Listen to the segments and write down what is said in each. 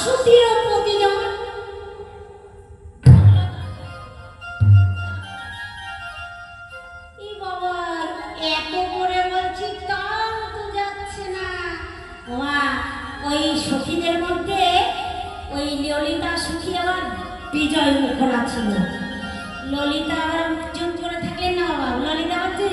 সুতির প্রতিজন ই বাবা এত করে বলছি তাও তো যাচ্ছে না। ওমা ওই সখীদের মধ্যে ওই ললিতা সখী আবার বিজয় মুখরা ছিল। ললিতা আবার চুপ করে থাকলেন না বাবা, ললিতা বলছে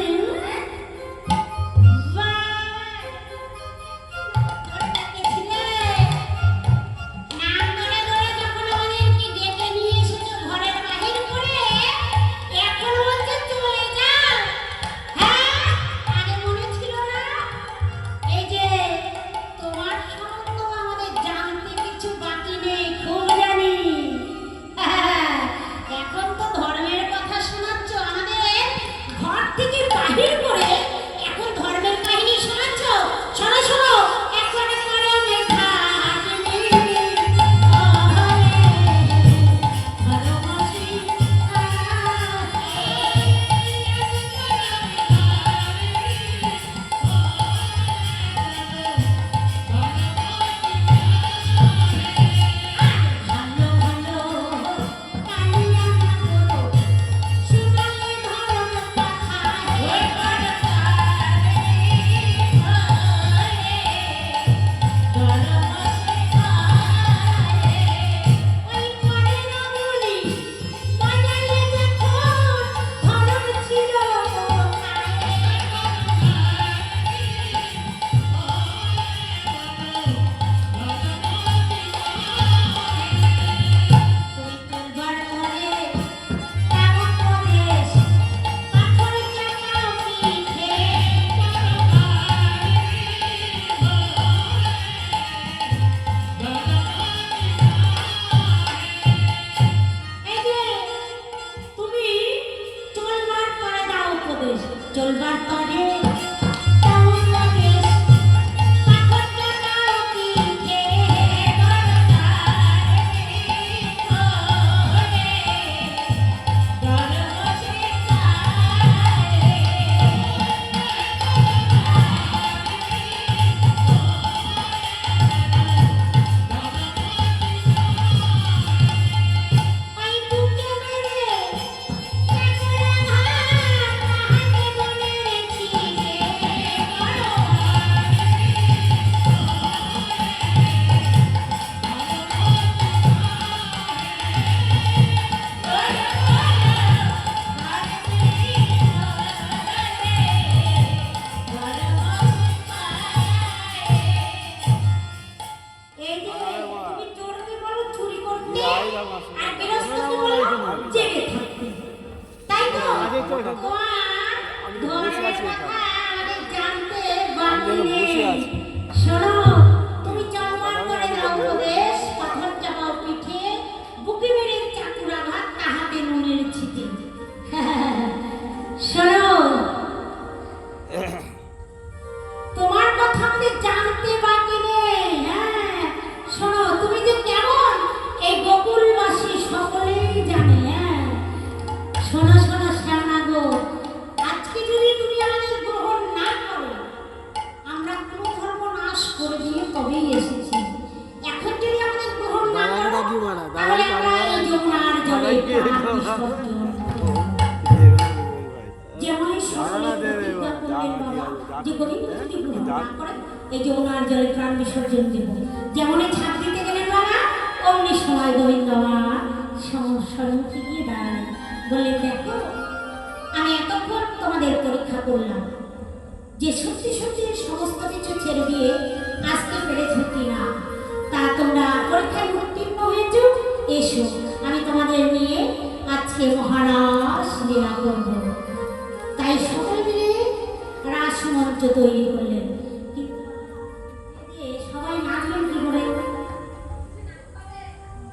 চলবার পরে তোমার কথা আমাদের জানতে বাকি নেই। হ্যাঁ শোনো, তুমি যে কেমন এই গোকুলবাসী সকলেই জানে। হ্যাঁ শোনো শোনো শ্যামা গো, আজকে যদি তুমি আমাদের গ্রহণ না করো, আমরা কোনো ধর্ম নাশ করে দিয়ে তবেই এসেছি। এখন যদি আমাদের গ্রহণ না করো, তাহলে আমরা এই যমুনার জলে এই যমুনার জলে প্রাণ বিসর্জন দেব। যেমন ছাদ দিতে গেলেন বাবা, অমনি সময় গোবিন্দ আমার সম্মুখে গিয়ে দাঁড়ালেন, বললেন দেখো আমি এতক্ষণ তোমাদের পরীক্ষা করলাম যে সত্যি সত্যি সমস্ত কিছু ছেড়ে দিয়ে আসতে পেরেছ কিনা। তা তোমরা পরীক্ষায় উত্তীর্ণ হয়েছ, এসো আমি তোমাদের নিয়ে আজকে মহারাস লীলা করব। তাই সবাই মিলে রাসমঞ্চ তৈরি করলেন। সবাই নাচবেন কি করে?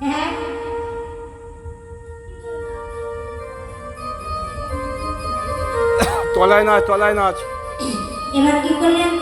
হ্যাঁ তলায় নাচ, তলায় নাচ। এবার কি করলেন?